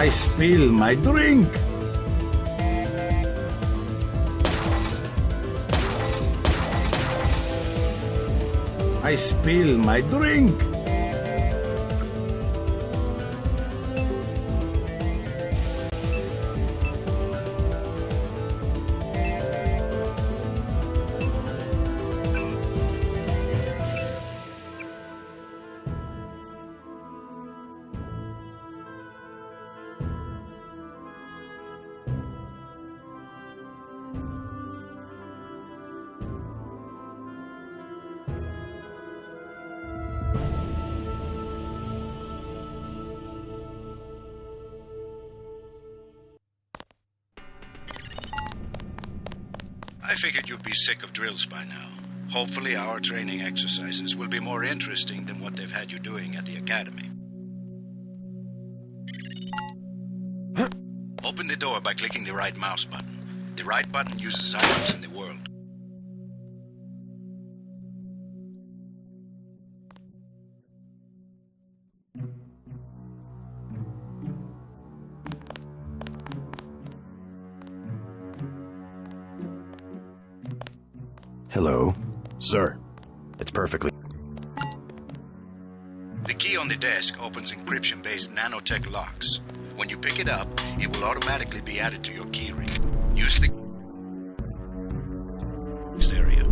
I spill my drink. I spill my drink. I figured you'd be sick of drills by now. Hopefully our training exercises will be more interesting than what they've had you doing at the academy. Open the door by clicking the right mouse button. The right button uses items in the world. Hello. Sir, it's perfectly... The key on the desk opens encryption-based nanotech locks. When you pick it up, it will automatically be added to your keyring. Use the area.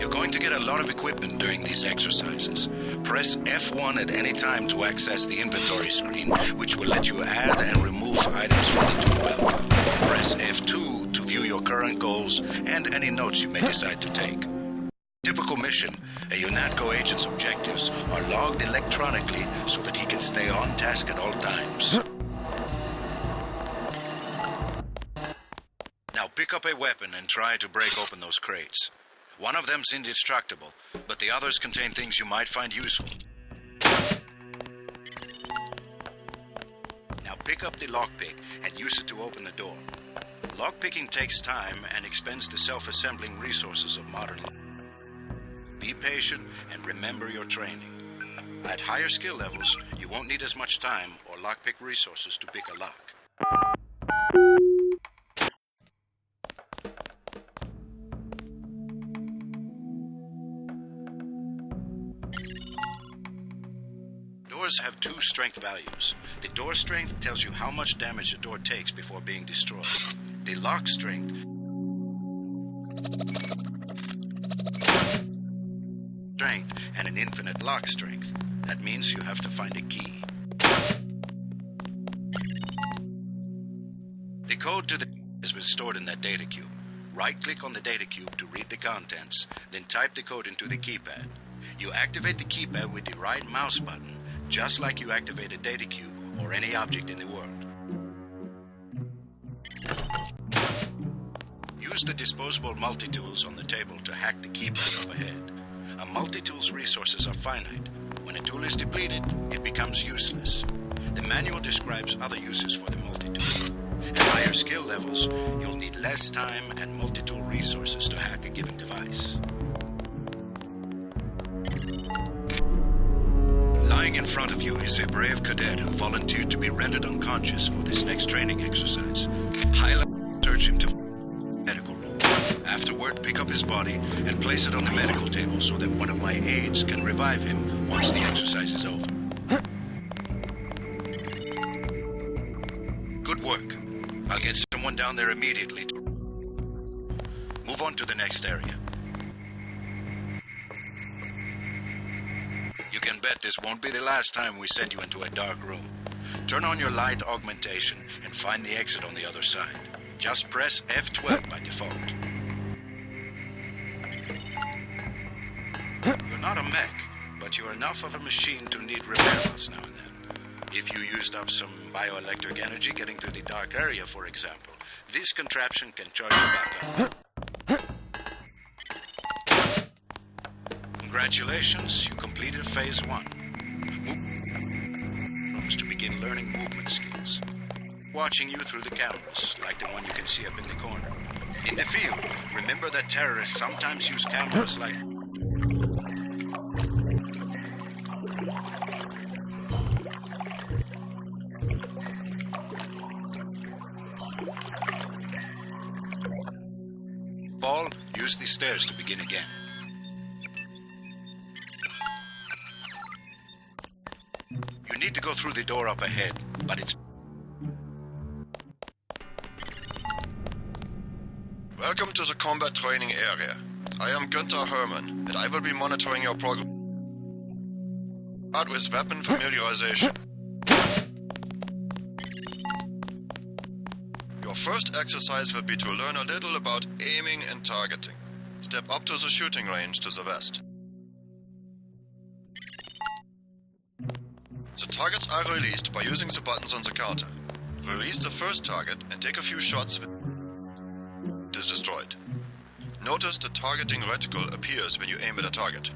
You're going to get a lot of equipment during these exercises. Press F1 at any time to access the inventory screen, which will let you add and remove items from the tool belt. Press F2 to view your current goals and any notes you may decide to take. Typical mission, a UNATCO agent's objectives are logged electronically so that he can stay on task at all times. Now pick up a weapon and try to break open those crates. One of them's indestructible, but the others contain things you might find useful. Now pick up the lockpick and use it to open the door. Lockpicking takes time and expends the self-assembling resources of modern life. Be patient and remember your training. At higher skill levels, you won't need as much time or lockpick resources to pick a lock. Doors have two strength values. The door strength tells you how much damage a door takes before being destroyed. The lock strength and an infinite lock strength. That means you have to find a key. The code to the has been stored in that data cube. Right-click on the data cube to read the contents, then type the code into the keypad. You activate the keypad with the right mouse button, just like you activate a data cube or any object in the world. Use the disposable multi-tools on the table to hack the keypad up ahead. A multi-tool's resources are finite. When a tool is depleted, it becomes useless. The manual describes other uses for the multi-tool. At higher skill levels, you'll need less time and multi-tool resources to hack a given device. Lying in front of you is a brave cadet who volunteered to be rendered unconscious for this next training exercise. Highlight search him to medical room. Afterward, pick up his body and place it on the medical table so that one of my aides can revive him once the exercise is over. Good work. I'll get someone down there immediately to move on to the next area. You can bet this won't be the last time we send you into a dark room. Turn on your light augmentation and find the exit on the other side. Just press F12 by default. You're not a mech, but you're enough of a machine to need repair bots now and then. If you used up some bioelectric energy getting through the dark area, for example, this contraption can charge you back up. Congratulations, you completed Phase 1. Rooms to begin learning movement skills. Watching you through the cameras, like the one you can see up in the corner. In the field, remember that terrorists sometimes use cameras like... Paul, use these stairs to begin again. You need to go through the door up ahead, but it's... Welcome to the combat training area. I am Günther Hermann, and I will be monitoring your progress. Start with weapon familiarization. Your first exercise will be to learn a little about aiming and targeting. Step up to the shooting range to the west. The targets are released by using the buttons on the counter. Release the first target and take a few shots with it is destroyed. Notice the targeting reticle appears when you aim at a target.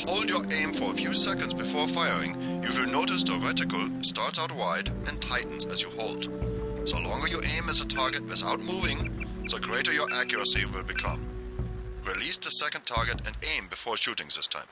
Hold your aim for a few seconds before firing, you will notice the reticle starts out wide and tightens as you hold. The longer you aim as a target without moving, the greater your accuracy will become. Release the second target and aim before shooting this time.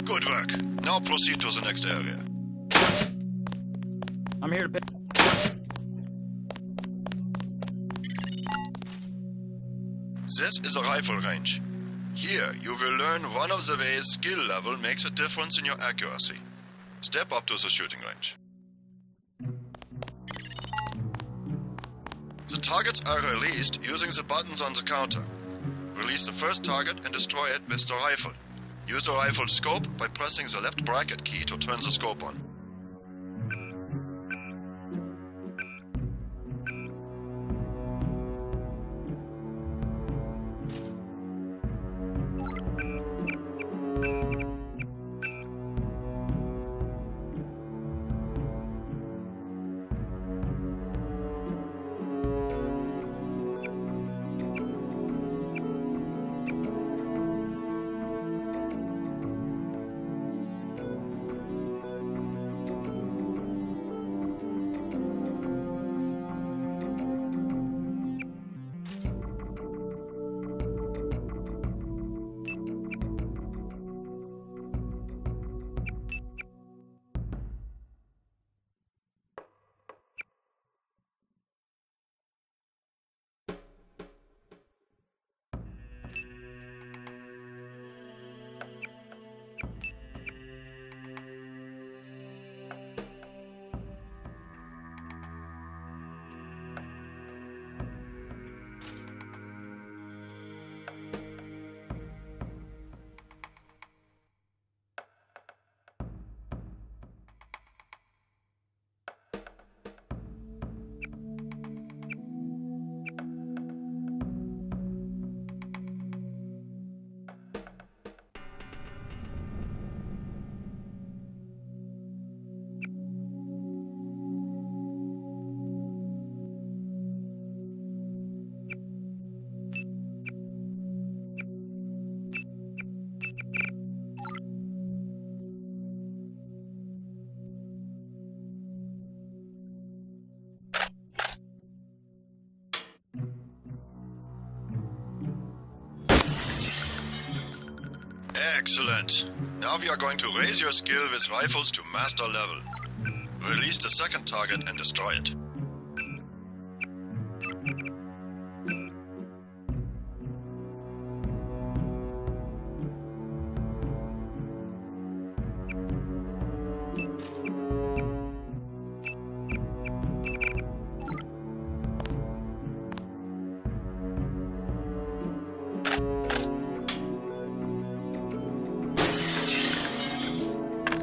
Good work. Now proceed to the next area. I'm here to pick. This is a rifle range. Here, you will learn one of the ways skill level makes a difference in your accuracy. Step up to the shooting range. The targets are released using the buttons on the counter. Release the first target and destroy it with the rifle. Use the rifle scope by pressing the left bracket key to turn the scope on. Excellent. Now we are going to raise your skill with rifles to master level. Release the second target and destroy it.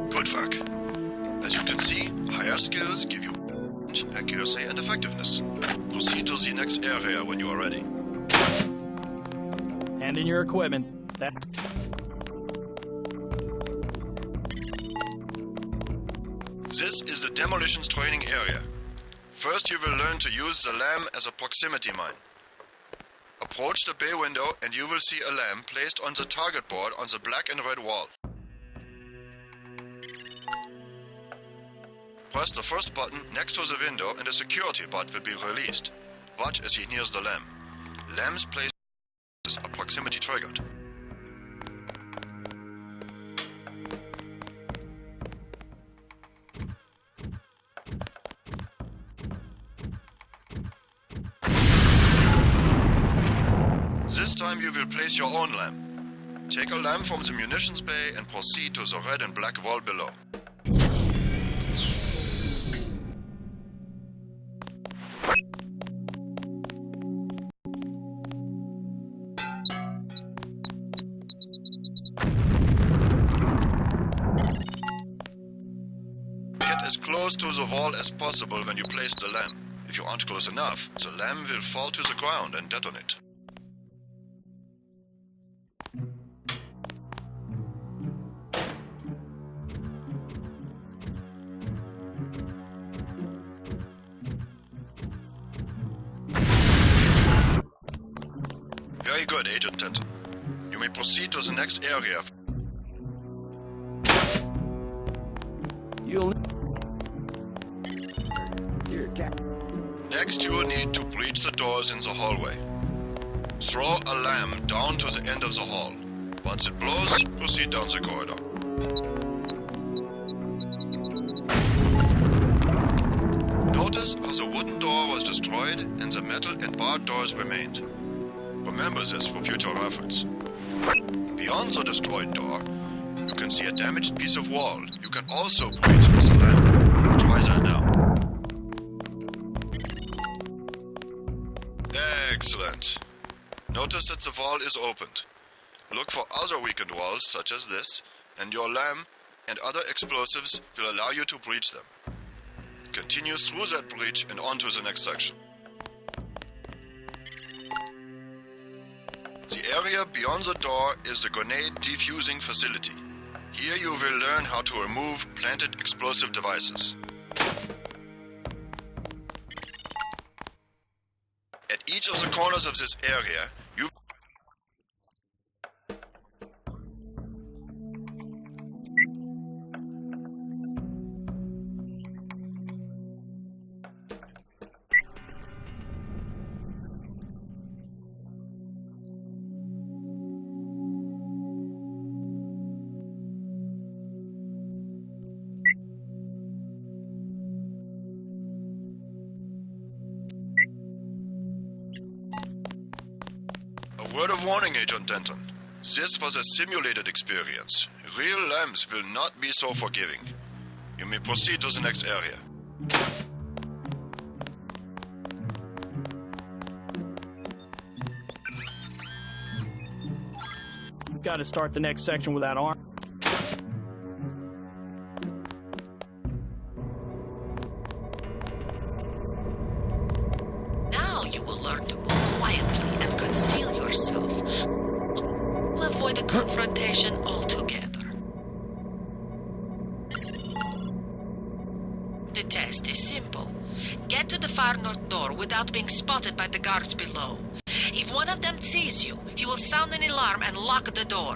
Good work. As you can see, higher skills give you accuracy and effectiveness. Proceed to the next area when you are ready. Hand in your equipment. This is the demolitions training area. First you will learn to use the lamp as a proximity mine. Approach the bay window and you will see a lamp placed on the target board on the black and red wall. Press the first button next to the window and a security bot will be released. Watch as he nears the lamp. Lamp's place are proximity triggered. This time you will place your own lamp. Take a lamp from the munitions bay and proceed to the red and black wall below. Get as close to the wall as possible when you place the lamp. If you aren't close enough, the lamp will fall to the ground and detonate. Very good, Agent Denton. You may proceed to the next area. Next, you will need to breach the doors in the hallway. Throw a lamp down to the end of the hall. Once it blows, proceed down the corridor. Notice how the wooden door was destroyed and the metal and barred doors remained. Remember this for future reference. Beyond the destroyed door, you can see a damaged piece of wall. You can also breach with a lamp. Try that now. Excellent. Notice that the wall is opened. Look for other weakened walls such as this, and your lamp and other explosives will allow you to breach them. Continue through that breach and on to the next section. The area beyond the door is the grenade defusing facility. Here you will learn how to remove planted explosive devices. At each of the corners of this area, you Word of warning, Agent Denton. This was a simulated experience. Real lamps will not be so forgiving. You may proceed to the next area. Got to start the next section without arm. Now you will learn to move quietly and conceal yourself. We'll avoid a confrontation altogether. The test is simple. Get to the far north door without being spotted by the guards below. If one of them sees you, he will sound an alarm and lock the door.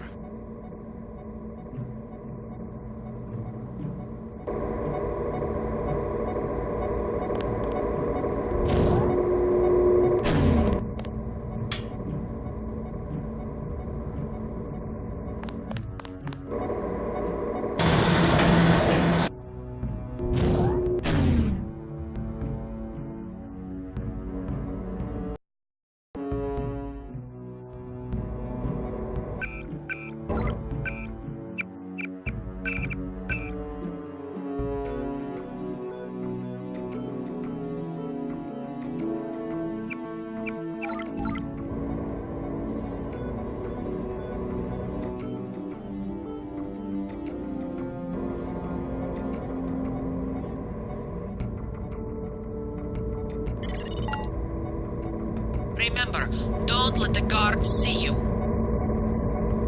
Remember, don't let the guards see you.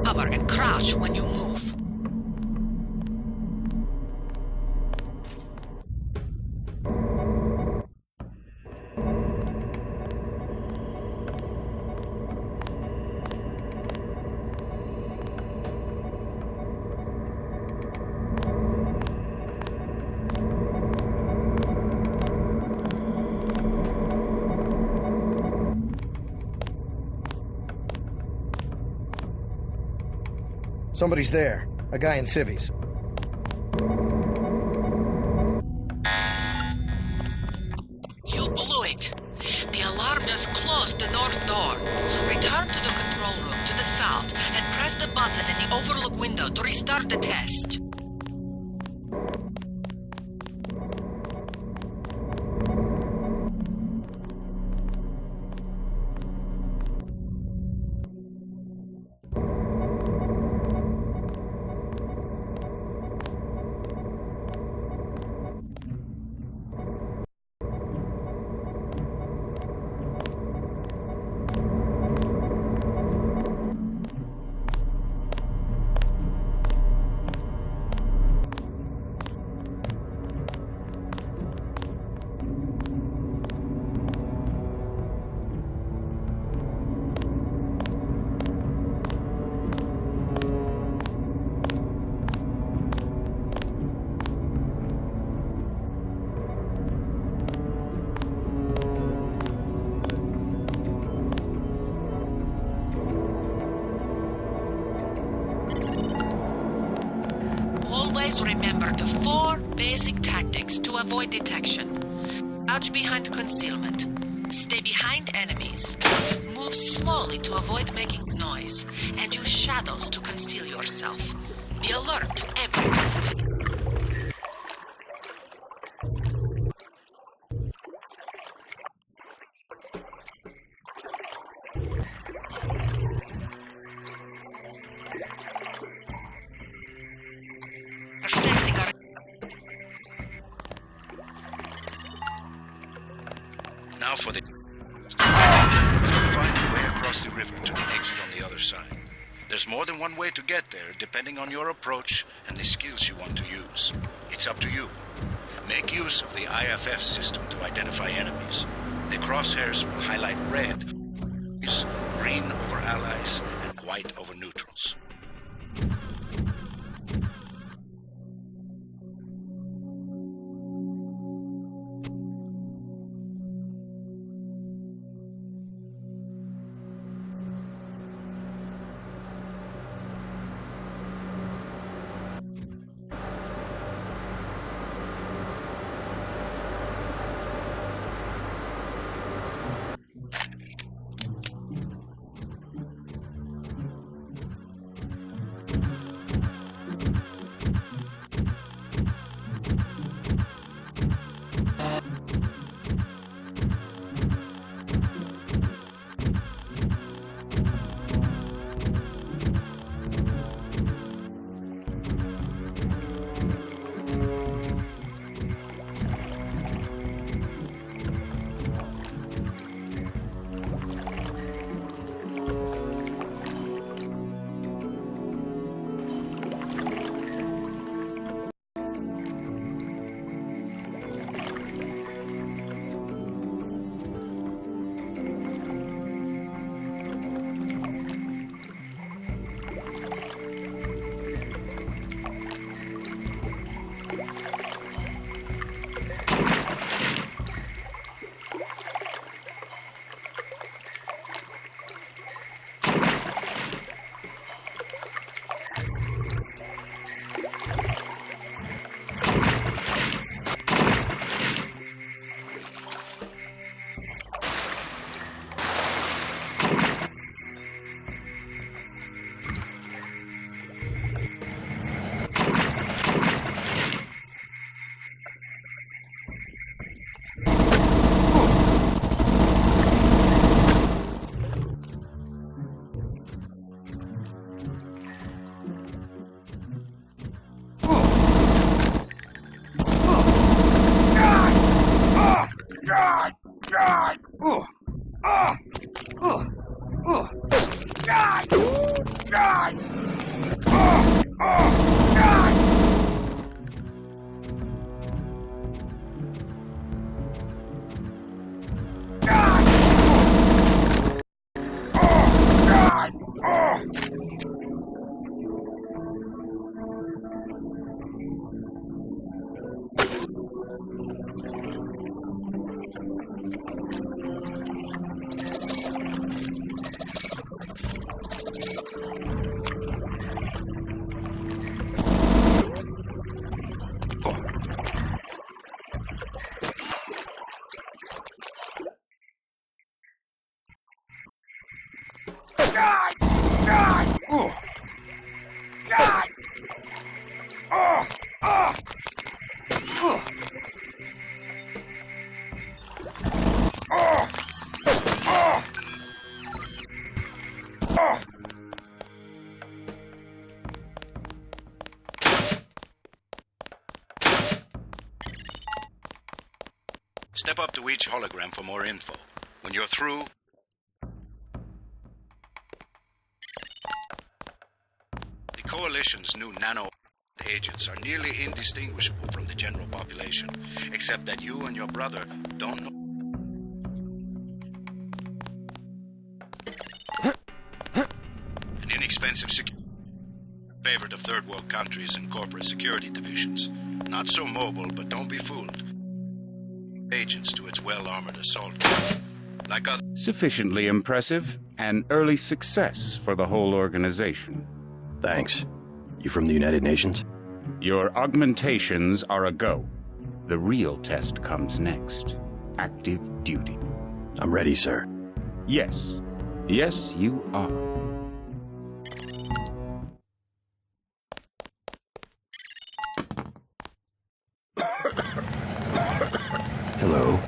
Cover and crouch when you move. Somebody's there. A guy in civvies. You blew it. The alarm just closed the north door. Return to the control room to the south and press the button in the overlook window to restart the test. Always remember the 4 basic tactics to avoid detection. Crouch behind concealment. Stay behind enemies. Move slowly to avoid making noise. And use shadows to conceal yourself. Be alert to every possibility. Now for the... Find your way across the river to the exit on the other side. There's more than one way to get there, depending on your approach and the skills you want to use. It's up to you. Make use of the IFF system to identify enemies. The crosshairs will highlight red, green over allies, and white over neutrals. God! Oh! Step up to each hologram for more info. When you're through, the Coalition's new nano agents are nearly indistinguishable from the general population, except that you and your brother don't know. An inexpensive security favorite of third world countries and corporate security divisions. Not so mobile, but don't be fooled. Agents to its well-armored assault group. Like other Sufficiently impressive, an early success for the whole organization. Thanks. You from the United Nations? Your augmentations are a go. The real test comes next. Active duty. I'm ready, sir. Yes. Yes, you are. Hello.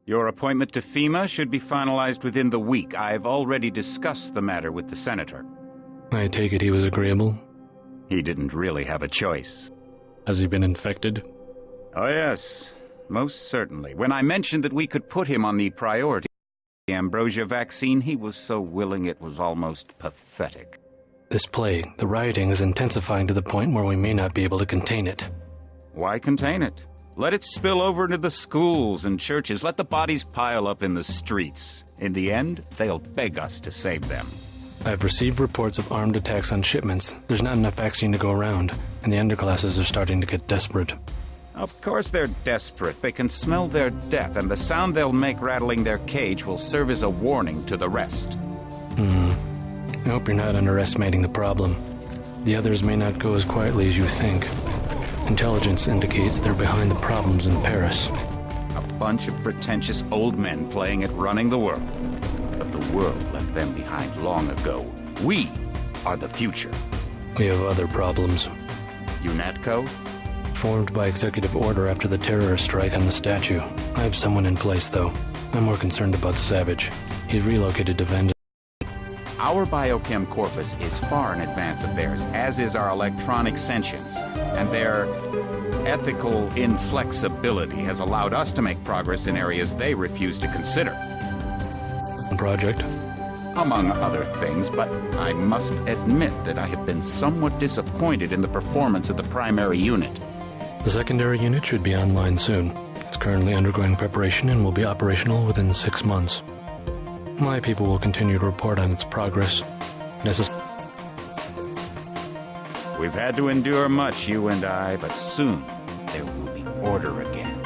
Your appointment to FEMA should be finalized within the week. I've already discussed the matter with the senator. I take it he was agreeable? He didn't really have a choice. Has he been infected? Oh yes, most certainly. When I mentioned that we could put him on the priority ambrosia vaccine, he was so willing it was almost pathetic. This plague, the rioting is intensifying to the point where we may not be able to contain it. Why contain it? Let it spill over into the schools and churches. Let the bodies pile up in the streets. In the end, they'll beg us to save them. I've received reports of armed attacks on shipments. There's not enough vaccine to go around, and the underclasses are starting to get desperate. Of course they're desperate. They can smell their death, and the sound they'll make rattling their cage will serve as a warning to the rest. I hope you're not underestimating the problem. The others may not go as quietly as you think. Intelligence indicates they're behind the problems in Paris. A bunch of pretentious old men playing at running the world. But the world left them behind long ago. We are the future. We have other problems. UNATCO? Formed by executive order after the terrorist strike on the statue. I have someone in place, though. I'm more concerned about Savage. He's relocated to Venda. Our biochem corpus is far in advance of theirs, as is our electronic sentience, and their ethical inflexibility has allowed us to make progress in areas they refuse to consider. Project? Among other things, but I must admit that I have been somewhat disappointed in the performance of the primary unit. The secondary unit should be online soon. It's currently undergoing preparation and will be operational within 6 months. My people will continue to report on its progress. We've had to endure much, you and I, but soon there will be order again.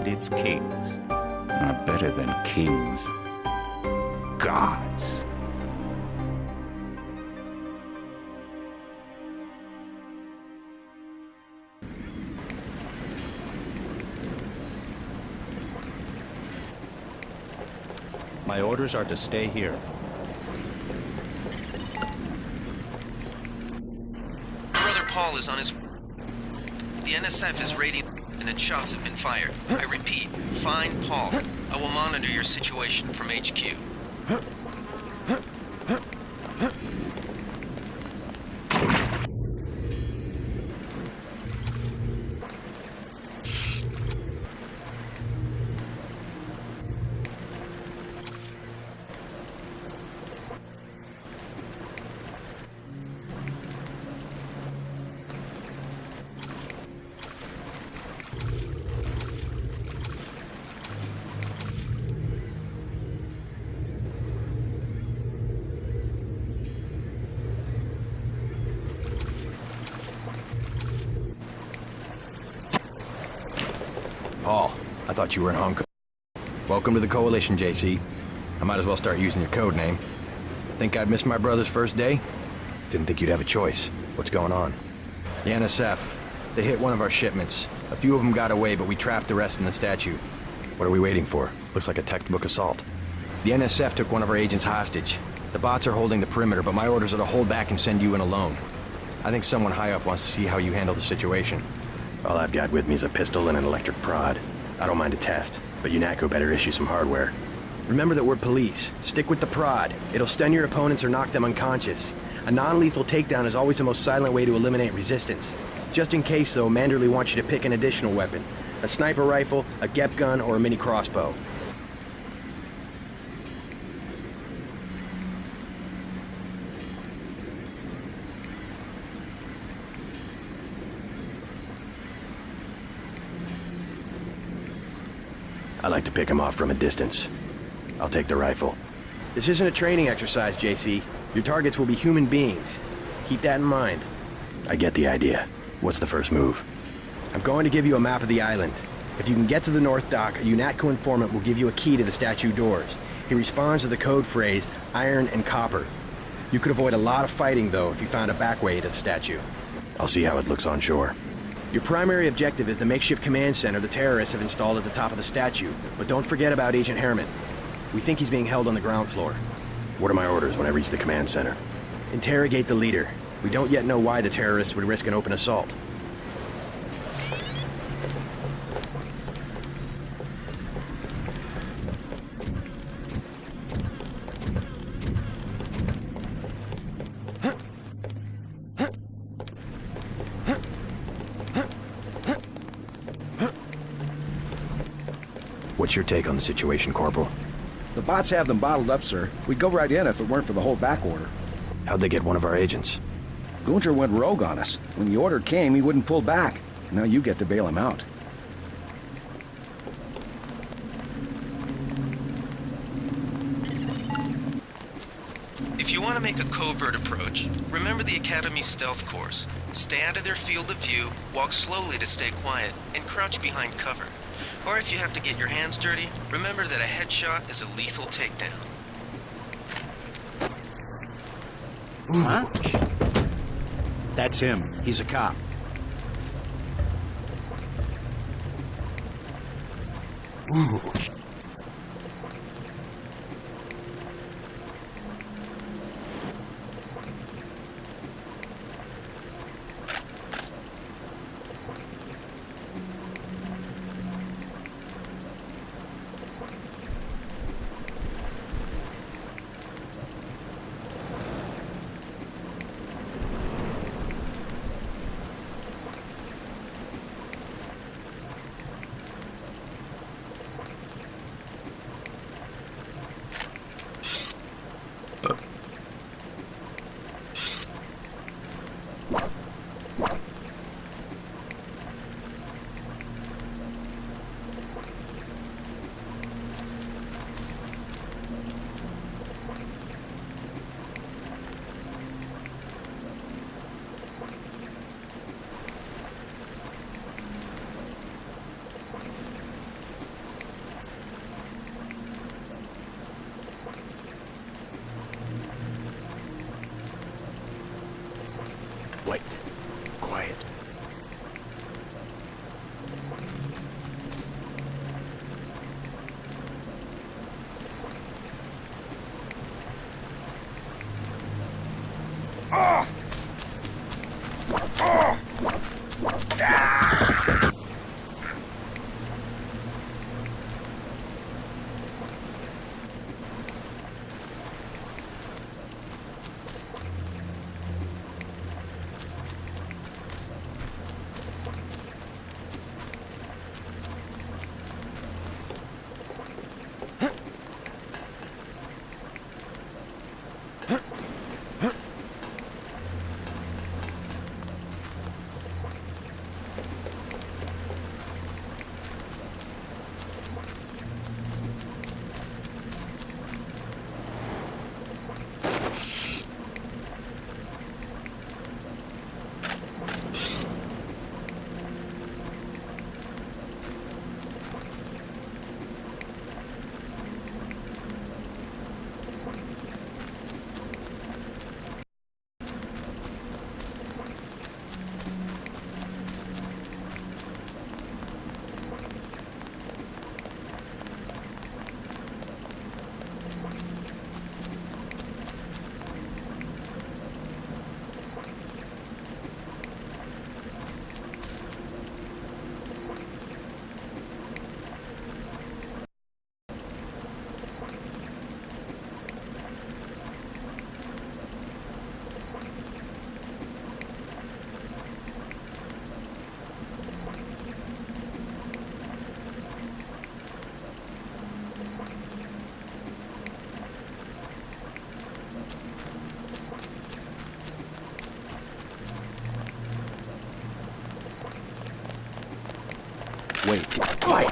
Its kings are better than kings. Gods. My orders are to stay here. Brother Paul is on his... The NSF is raiding and shots have been fired. I repeat, find Paul. I will monitor your situation from HQ. Paul, I thought you were in Hong Kong. Welcome to the Coalition, JC. I might as well start using your code name. Think I'd miss my brother's first day? Didn't think you'd have a choice. What's going on? The NSF. They hit one of our shipments. A few of them got away, but we trapped the rest in the statue. What are we waiting for? Looks like a textbook assault. The NSF took one of our agents hostage. The bots are holding the perimeter, but my orders are to hold back and send you in alone. I think someone high up wants to see how you handle the situation. All I've got with me is a pistol and an electric prod. I don't mind a test, but UNATCO better issue some hardware. Remember that we're police. Stick with the prod. It'll stun your opponents or knock them unconscious. A non-lethal takedown is always the most silent way to eliminate resistance. Just in case, though, Manderley wants you to pick an additional weapon. A sniper rifle, a GEP gun, or a mini crossbow. I like to pick them off from a distance. I'll take the rifle. This isn't a training exercise, JC. Your targets will be human beings. Keep that in mind. I get the idea. What's the first move? I'm going to give you a map of the island. If you can get to the North Dock, a UNATCO informant will give you a key to the statue doors. He responds to the code phrase, iron and copper. You could avoid a lot of fighting, though, if you found a back way to the statue. I'll see how it looks on shore. Your primary objective is the makeshift command center the terrorists have installed at the top of the statue. But don't forget about Agent Harriman. We think he's being held on the ground floor. What are my orders when I reach the command center? Interrogate the leader. We don't yet know why the terrorists would risk an open assault. What's your take on the situation, Corporal? The bots have them bottled up, sir. We'd go right in if it weren't for the whole back order. How'd they get one of our agents? Gunter went rogue on us. When the order came, he wouldn't pull back. Now you get to bail him out. If you want to make a covert approach, remember the Academy stealth course. Stay out of their field of view, walk slowly to stay quiet, and crouch behind cover. Or if you have to get your hands dirty, remember that a headshot is a lethal takedown. Huh? That's him. He's a cop. Ooh. Wait. Quiet. Wait. Quiet.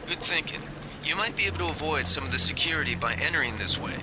Good thinking. You might be able to avoid some of the security by entering this way.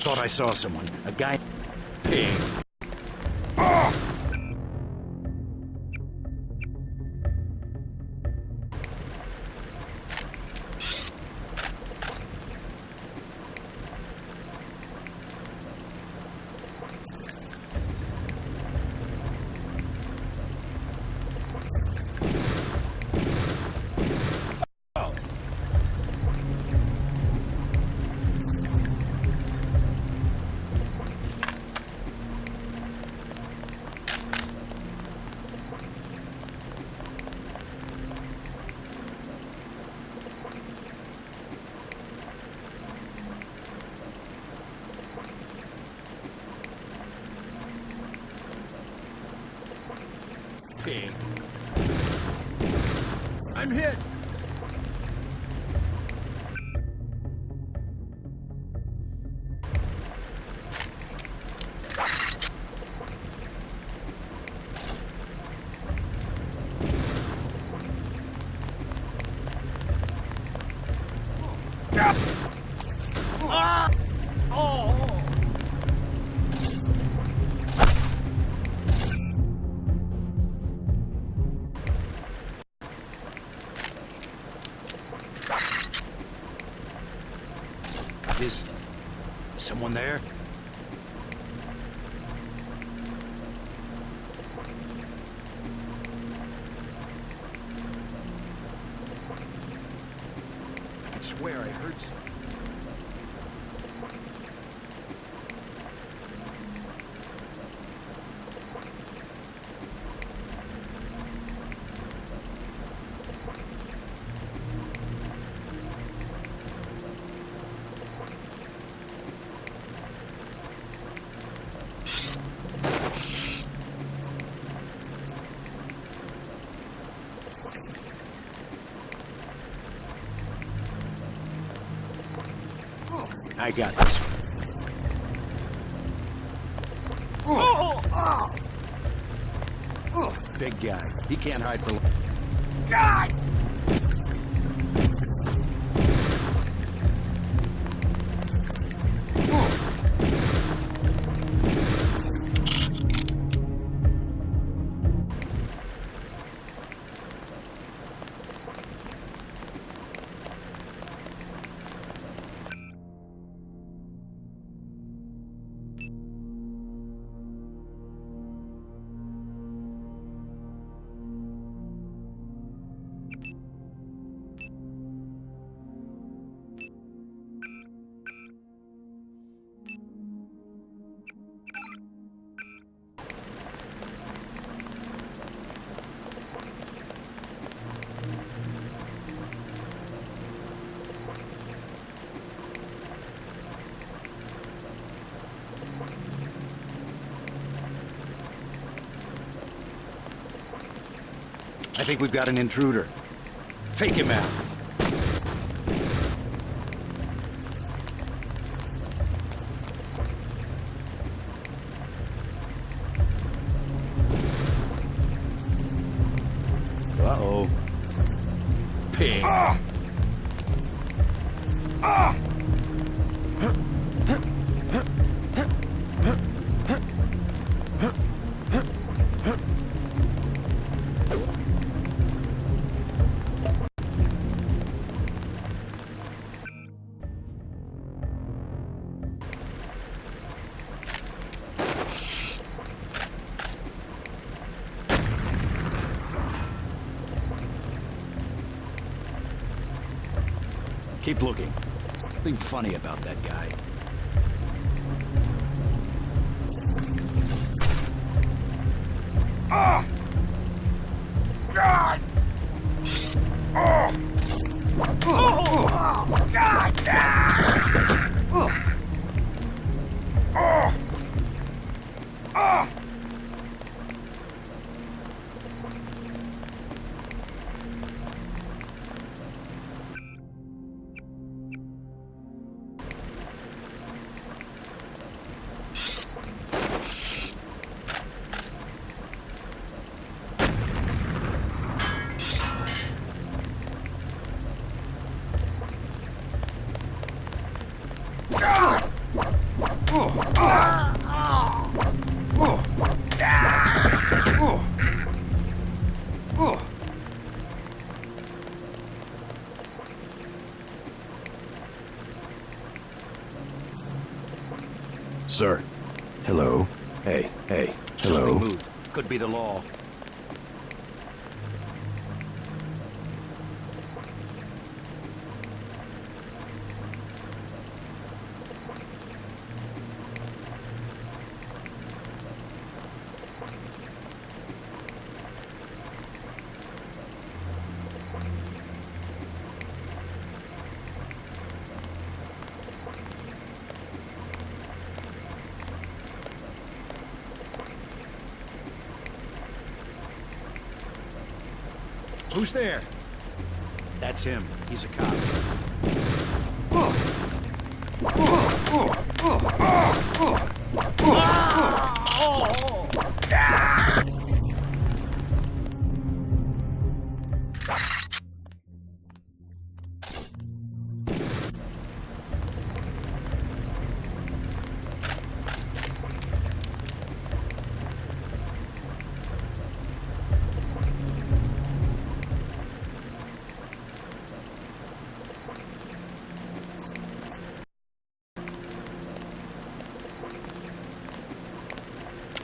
thought I saw someone. A guy... Pig. Pig. I'm hit! Is someone there? I could swear I heard something. I got this one. Big guy. He can't hide for long. God! I think we've got an intruder. Take him out. Uh-oh. Pig. Keep looking. Nothing funny about that guy. Ah! God! Oh! Oh! God! Oh! Oh! Oh! God! Sir. Hello. Hey, hey. Hello. Something moved. Could be the law. Who's there? That's him. He's a cop.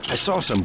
I saw some...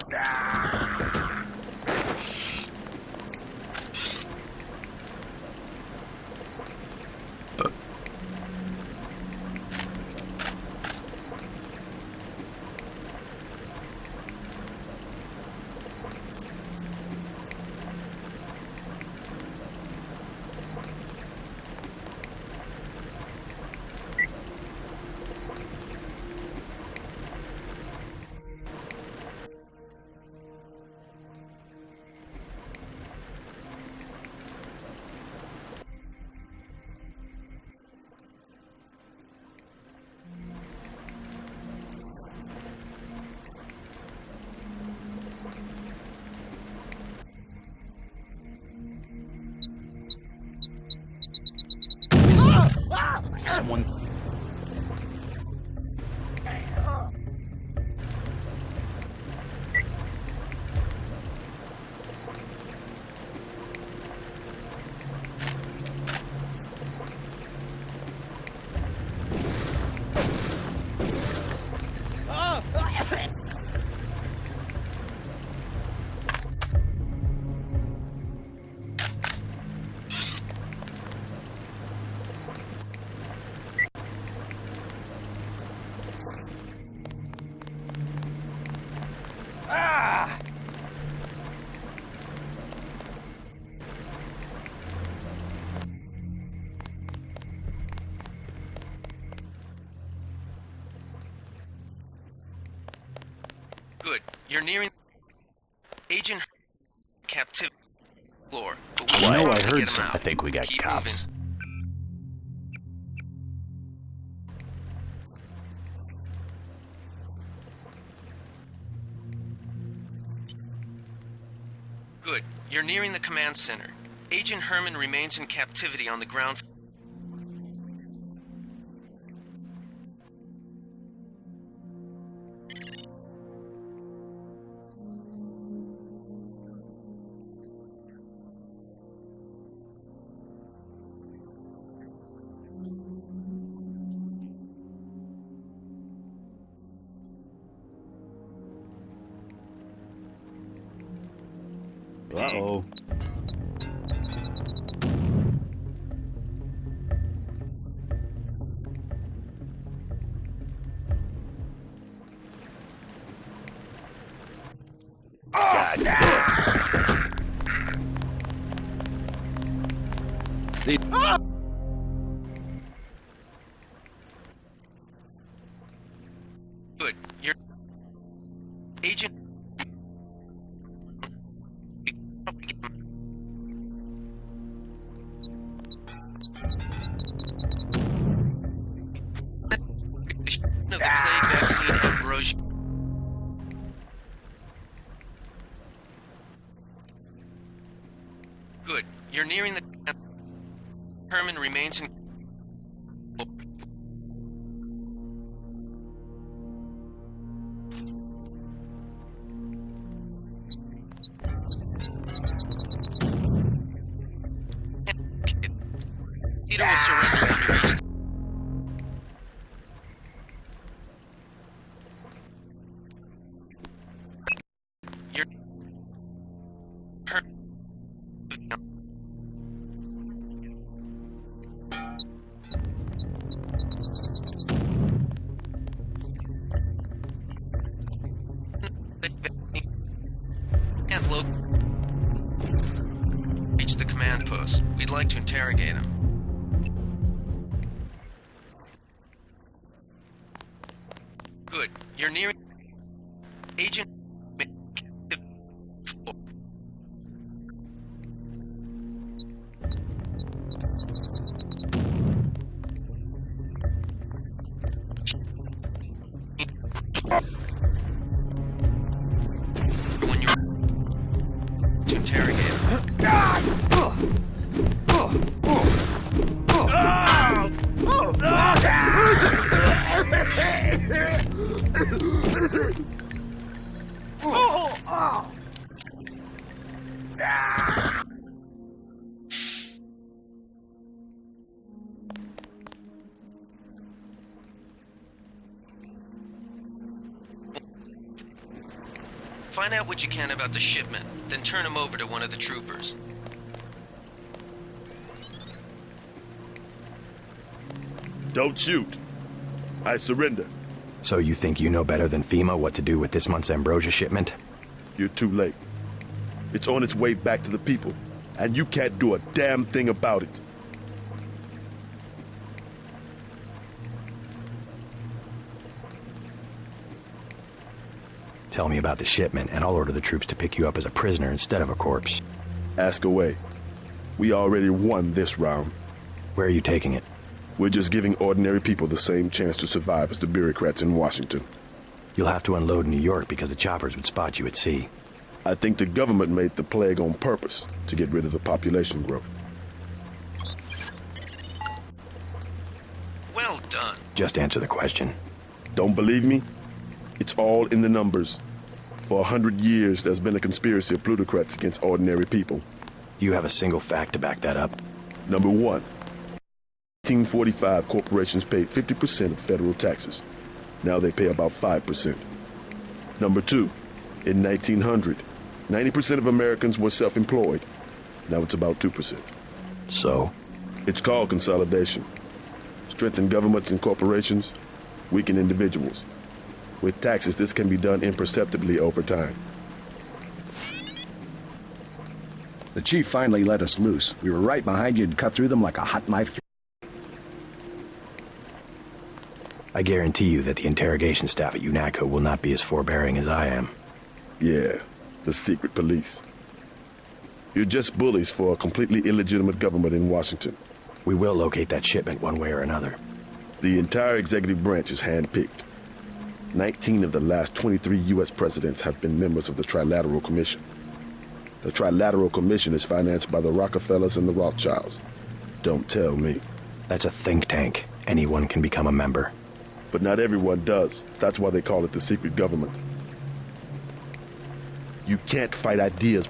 Someone... Good. You're nearing Agent captivity floor. But we I know I to heard get him some. out. I think we got Keep cops. moving. Good. You're nearing the command center. Agent Herman remains in captivity on the ground. Uh-oh. God damn. Good. You're Agent. Of the plague vaccine ambrosia. Good. You're nearing the... Herman remains in... Peter will surrender when you reach... post. We'd like to interrogate him. Good. You're nearing... Agent... When you're... to interrogate him. Find out what you can about the shipment, then turn him over to one of the troopers. Don't shoot. I surrender. So you think you know better than FEMA what to do with this month's ambrosia shipment? You're too late. It's on its way back to the people, and you can't do a damn thing about it. Tell me about the shipment, and I'll order the troops to pick you up as a prisoner instead of a corpse. Ask away. We already won this round. Where are you taking it? We're just giving ordinary people the same chance to survive as the bureaucrats in Washington. You'll have to unload in New York because the choppers would spot you at sea. I think the government made the plague on purpose to get rid of the population growth. Well done. Just answer the question. Don't believe me? It's all in the numbers. For 100 years, there's been a conspiracy of plutocrats against ordinary people. Do you have a single fact to back that up? Number one, 1945, corporations paid 50% of federal taxes. Now they pay about 5%. Number two, in 1900, 90% of Americans were self-employed. Now it's about 2%. So? It's called consolidation. Strengthen governments and corporations, weaken individuals. With taxes, this can be done imperceptibly over time. The chief finally let us loose. We were right behind you and cut through them like a hot knife. I guarantee you that the interrogation staff at UNATCO will not be as forbearing as I am. Yeah, the secret police. You're just bullies for a completely illegitimate government in Washington. We will locate that shipment one way or another. The entire executive branch is handpicked. 19 of the last 23 U.S. presidents have been members of the Trilateral Commission. The Trilateral Commission is financed by the Rockefellers and the Rothschilds. Don't tell me. That's a think tank. Anyone can become a member. But not everyone does. That's why they call it the secret government. You can't fight ideas.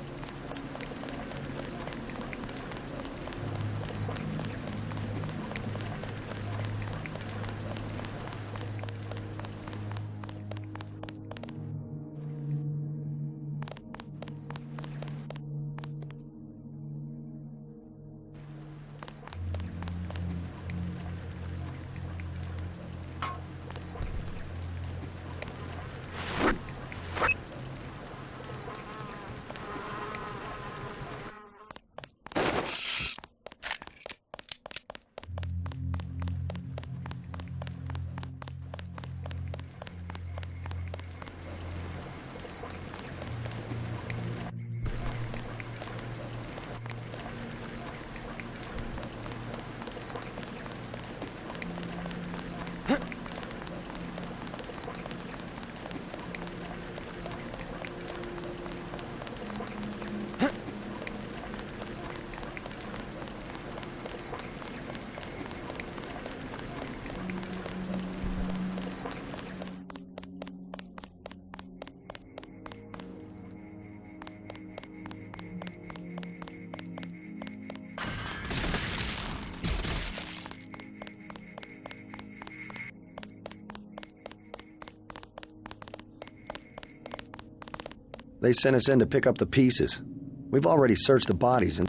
They sent us in to pick up the pieces. We've already searched the bodies and...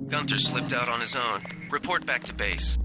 Gunther slipped out on his own. Report back to base.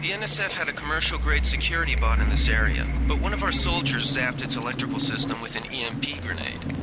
The NSF had a commercial-grade security bot in this area, but one of our soldiers zapped its electrical system with an EMP grenade.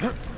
Huh?